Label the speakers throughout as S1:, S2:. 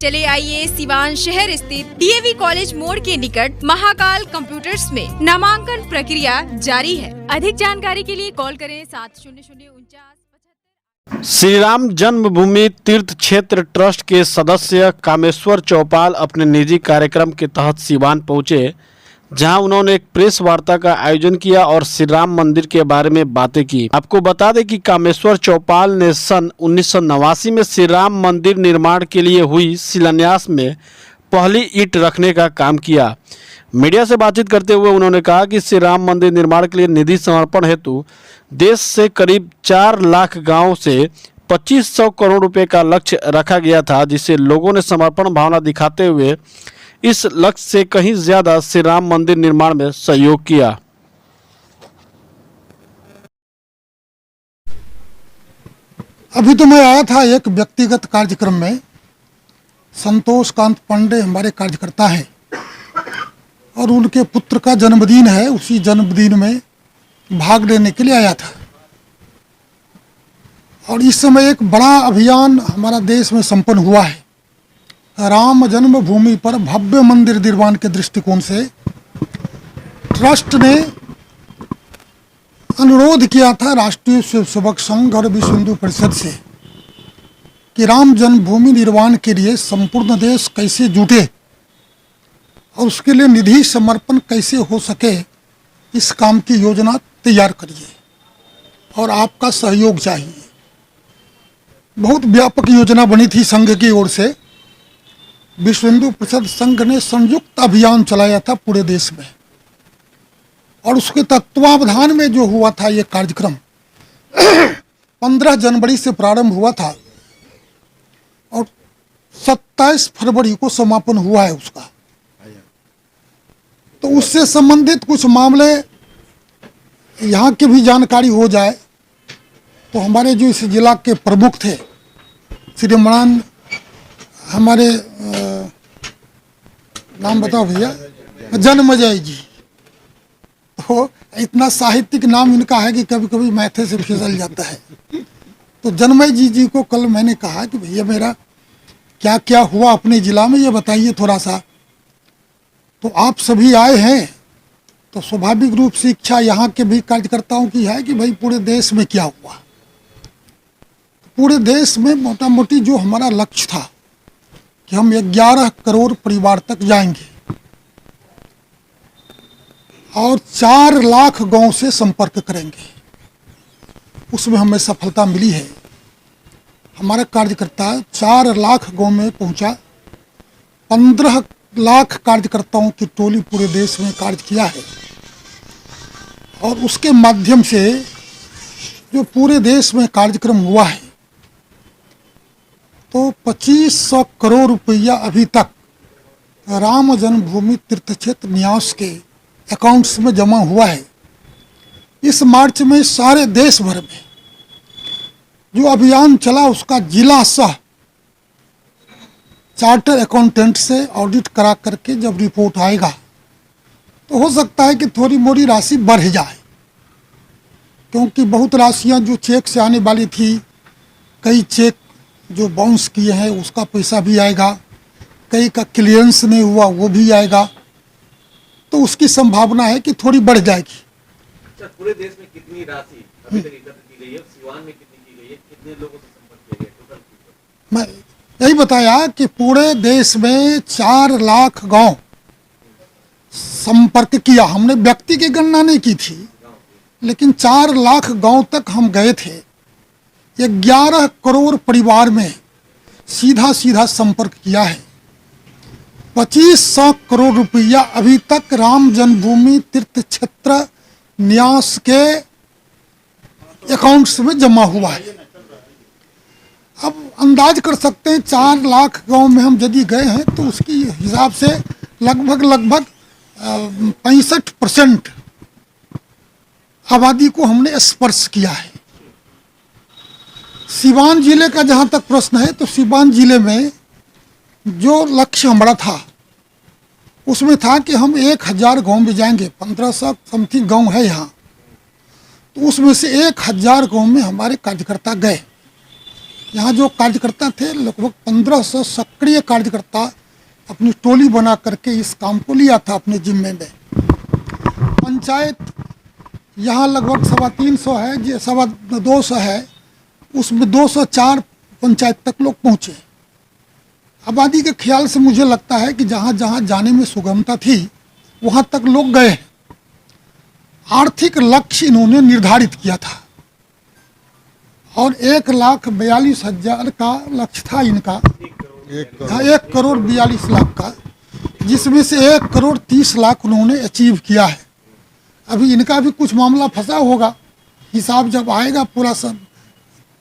S1: चले आइए सिवान शहर स्थित डीएवी कॉलेज मोड़ के निकट महाकाल कंप्यूटर्स में नामांकन प्रक्रिया जारी है। अधिक जानकारी के लिए कॉल करें 70049।
S2: श्री राम जन्मभूमि तीर्थ क्षेत्र ट्रस्ट के सदस्य कामेश्वर चौपाल अपने निजी कार्यक्रम के तहत सिवान पहुंचे, जहां उन्होंने एक प्रेस वार्ता का आयोजन किया और श्री राम मंदिर के बारे में बातें की। आपको बता दें कि कामेश्वर चौपाल ने सन 1989 में श्री राम मंदिर निर्माण के लिए हुई शिलान्यास में पहली ईंट रखने का काम किया। मीडिया से बातचीत करते हुए उन्होंने कहा कि श्री राम मंदिर निर्माण के लिए निधि समर्पण हेतु देश से करीब 4 लाख गाँव से 2500 करोड़ रुपए का लक्ष्य रखा गया था, जिसे लोगों ने समर्पण भावना दिखाते हुए इस लक्ष्य से कहीं ज्यादा श्री राम मंदिर निर्माण में सहयोग किया।
S3: अभी तो मैं आया था एक व्यक्तिगत कार्यक्रम में। संतोष कांत पांडे हमारे कार्यकर्ता हैं और उनके पुत्र का जन्मदिन है। उसी जन्मदिन में भाग लेने के लिए आया था और इस समय एक बड़ा अभियान हमारा देश में संपन्न हुआ है। राम जन्मभूमि पर भव्य मंदिर निर्माण के दृष्टिकोण से ट्रस्ट ने अनुरोध किया था राष्ट्रीय स्वयंसेवक संघ और विश्व हिंदू परिषद से कि राम जन्मभूमि निर्माण के लिए संपूर्ण देश कैसे जुटे और उसके लिए निधि समर्पण कैसे हो सके, इस काम की योजना तैयार करिए और आपका सहयोग चाहिए। बहुत व्यापक योजना बनी थी संघ की ओर से। विश्व हिंदू परिषद संघ ने संयुक्त अभियान चलाया था पूरे देश में और उसके तत्वावधान में जो हुआ था ये कार्यक्रम 15 जनवरी से प्रारंभ हुआ था और 27 फरवरी को समापन हुआ है उसका। तो उससे संबंधित कुछ मामले यहाँ की भी जानकारी हो जाए तो हमारे जो इस जिला के प्रमुख थे श्रीमान हमारे नाम बताओ भैया, जन्मजय जी। तो इतना साहित्यिक नाम इनका है कि कभी कभी माथे से फिसल जाता है। तो जन्मजय जी को कल मैंने कहा कि भैया मेरा क्या क्या हुआ अपने जिला में ये बताइए थोड़ा सा। तो आप सभी आए हैं तो स्वाभाविक रूप से इच्छा यहाँ के भी कार्यकर्ताओं की है कि भाई पूरे देश में क्या हुआ। पूरे देश में मोटा मोटी जो हमारा लक्ष्य था कि हम 11 करोड़ परिवार तक जाएंगे और 4 लाख गांव से संपर्क करेंगे, उसमें हमें सफलता मिली है। हमारा कार्यकर्ता 4 लाख गांव में पहुंचा। 15 लाख कार्यकर्ताओं की टोली पूरे देश में कार्य किया है और उसके माध्यम से जो पूरे देश में कार्यक्रम हुआ है तो 2500 करोड़ रुपया अभी तक राम जन्मभूमि तीर्थ क्षेत्र न्यास के अकाउंट्स में जमा हुआ है। इस मार्च में सारे देश भर में जो अभियान चला उसका जिला सह चार्टर अकाउंटेंट से ऑडिट करा करके जब रिपोर्ट आएगा तो हो सकता है कि थोड़ी मोड़ी राशि बढ़ जाए, क्योंकि बहुत राशियां जो चेक से आने वाली थी, कई चेक जो बाउंस किए हैं उसका पैसा भी आएगा, कई का क्लियरेंस नहीं हुआ वो भी आएगा, तो उसकी संभावना है कि थोड़ी बढ़ जाएगी।
S4: अच्छा, पूरे देश में कितनी राशि अभी तक एकत्र की गई है? सिवान में कितनी की गई है? कितने लोगों से संपर्क किया गया? टोटल
S3: मैं यही बताया कि पूरे देश में 4 लाख गांव संपर्क किया। हमने व्यक्ति की गणना नहीं की थी, लेकिन 4 लाख गांव तक हम गए थे। 11 करोड़ परिवार में सीधा सीधा संपर्क किया है। 2500 करोड़ रुपया अभी तक राम जन्मभूमि तीर्थ क्षेत्र न्यास के अकाउंट्स में जमा हुआ है। अब अंदाज कर सकते हैं 4 लाख गांव में हम यदि गए हैं तो उसकी हिसाब से लगभग 65% आबादी को हमने स्पर्श किया है। सिवान जिले का जहाँ तक प्रश्न है तो सिवान जिले में जो लक्ष्य हमारा था उसमें था कि हम 1000 गांव में जाएंगे। 1500 समथिंग गांव है यहाँ, तो उसमें से 1000 गांव में हमारे कार्यकर्ता गए यहाँ जो कार्यकर्ता थे लगभग 1500 सक्रिय कार्यकर्ता अपनी टोली बना करके इस काम को लिया था अपने जिम्मे में। पंचायत यहाँ लगभग 350 है, जो 250 है, उसमें 204 पंचायत तक लोग पहुँचे। आबादी के ख्याल से मुझे लगता है कि जहाँ जहाँ जाने में सुगमता थी वहाँ तक लोग गए। आर्थिक लक्ष्य इन्होंने निर्धारित किया था और 1,42,000 का लक्ष्य था इनका, 1,42,00,000 का, जिसमें से 1,30,00,000 उन्होंने अचीव किया है। अभी इनका भी कुछ मामला फंसा होगा, हिसाब जब आएगा पूरा सब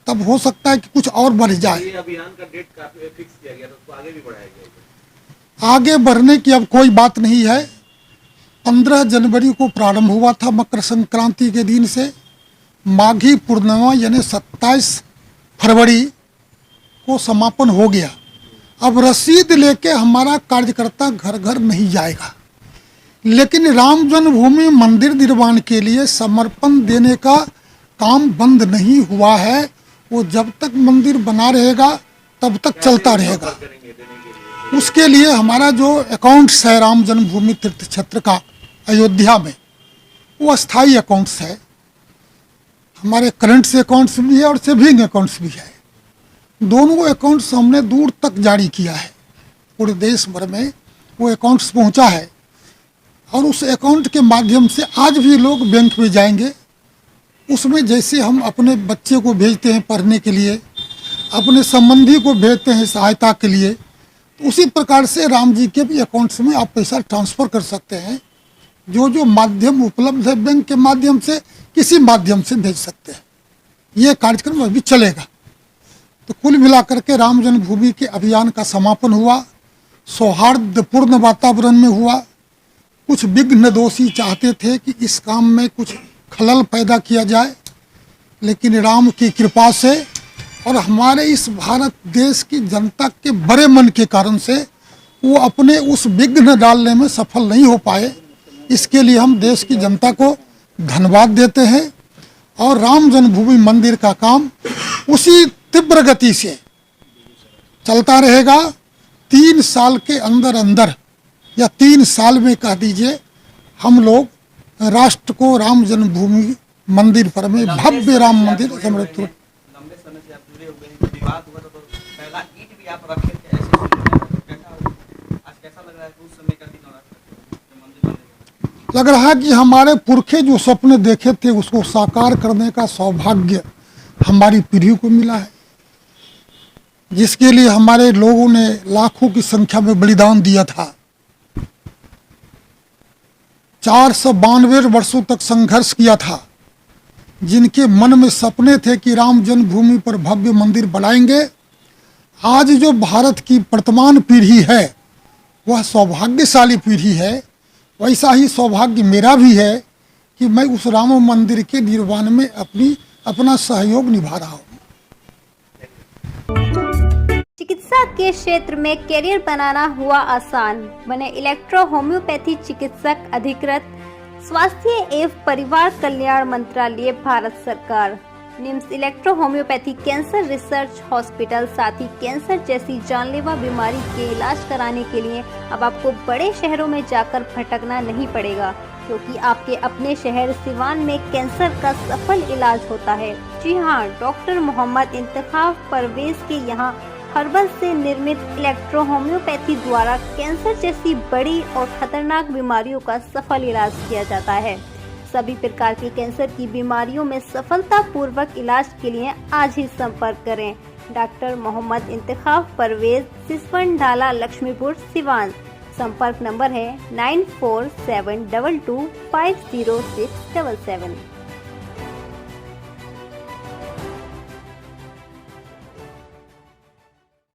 S3: तब हो सकता है कि कुछ और बढ़ जाए।
S4: ये अभियान का डेट काफी फिक्स किया गया था, उसको आगे भी बढ़ाया गया।
S3: आगे बढ़ने की अब कोई बात नहीं है। 15 जनवरी को प्रारंभ हुआ था मकर संक्रांति के दिन से, माघी पूर्णिमा यानी 27 फरवरी को समापन हो गया। अब रसीद लेके हमारा कार्यकर्ता घर घर नहीं जाएगा, लेकिन राम जन्मभूमि मंदिर निर्माण के लिए समर्पण देने का काम बंद नहीं हुआ है। वो जब तक मंदिर बना रहेगा तब तक चलता रहेगा। उसके लिए हमारा जो अकाउंट्स है राम जन्मभूमि तीर्थ क्षेत्र का अयोध्या में, वो अस्थाई अकाउंट्स है। हमारे करंट से अकाउंट्स भी है और सेविंग अकाउंट्स भी है। दोनों अकाउंट्स हमने दूर तक जारी किया है, पूरे देश भर में वो अकाउंट्स पहुंचा है। और उस अकाउंट के माध्यम से आज भी लोग बैंक में जाएंगे, उसमें जैसे हम अपने बच्चे को भेजते हैं पढ़ने के लिए, अपने संबंधी को भेजते हैं सहायता के लिए, तो उसी प्रकार से राम जी के भी अकाउंट्स में आप पैसा ट्रांसफ़र कर सकते हैं। जो माध्यम उपलब्ध है बैंक के माध्यम से, किसी माध्यम से भेज सकते हैं। ये कार्यक्रम अभी चलेगा। तो कुल मिलाकर के राम जन्मभूमि के अभियान का समापन हुआ, सौहार्दपूर्ण वातावरण में हुआ। कुछ विघ्न दोषी चाहते थे कि इस काम में कुछ खलल पैदा किया जाए, लेकिन राम की कृपा से और हमारे इस भारत देश की जनता के बड़े मन के कारण से वो अपने उस विघ्न डालने में सफल नहीं हो पाए। इसके लिए हम देश की जनता को धन्यवाद देते हैं और राम जन्मभूमि मंदिर का काम उसी तीव्र गति से चलता रहेगा। 3 साल के अंदर अंदर या 3 साल में कह दीजिए, हम लोग राष्ट्र को राम जन्मभूमि मंदिर पर में भव्य राम मंदिर समृद्ध।
S5: लंबे समय से आप जुड़े हुए हैं, विवाद हुआ था तो पहला ईंट भी आप रखे थे, ऐसे आज कैसा लग रहा है उस समय का दिन और मंदिर बने?
S3: लग रहा है कि हमारे पुरखे जो सपने देखे थे उसको साकार करने का सौभाग्य हमारी पीढ़ी को मिला है, जिसके लिए हमारे लोगों ने लाखों की संख्या में बलिदान दिया था। 492 वर्षों तक संघर्ष किया था। जिनके मन में सपने थे कि राम जन्मभूमि पर भव्य मंदिर बनाएंगे, आज जो भारत की वर्तमान पीढ़ी है वह सौभाग्यशाली पीढ़ी है। वैसा ही सौभाग्य मेरा भी है कि मैं उस राम मंदिर के निर्माण में अपना सहयोग निभा रहा हूँ।
S6: चिकित्सा के क्षेत्र में करियर बनाना हुआ आसान। बने इलेक्ट्रो होम्योपैथी चिकित्सक अधिकृत स्वास्थ्य एवं परिवार कल्याण मंत्रालय भारत सरकार। NIMS electro homeopathy cancer research hospital, साथ ही कैंसर जैसी जानलेवा बीमारी के इलाज कराने के लिए अब आपको बड़े शहरों में जाकर भटकना नहीं पड़ेगा, क्योंकि आपके अपने शहर सिवान में कैंसर का सफल इलाज होता है। जी हाँ, डॉक्टर मोहम्मद इंतखाब परवेज के यहाँ हर्बल से निर्मित इलेक्ट्रो होम्योपैथी द्वारा कैंसर जैसी बड़ी और खतरनाक बीमारियों का सफल इलाज किया जाता है। सभी प्रकार की कैंसर की बीमारियों में सफलतापूर्वक इलाज के लिए आज ही संपर्क करें। डॉक्टर मोहम्मद इंतखाब परवेज, सिसवन ढाला, लक्ष्मीपुर, सिवान। संपर्क नंबर है 9472250677।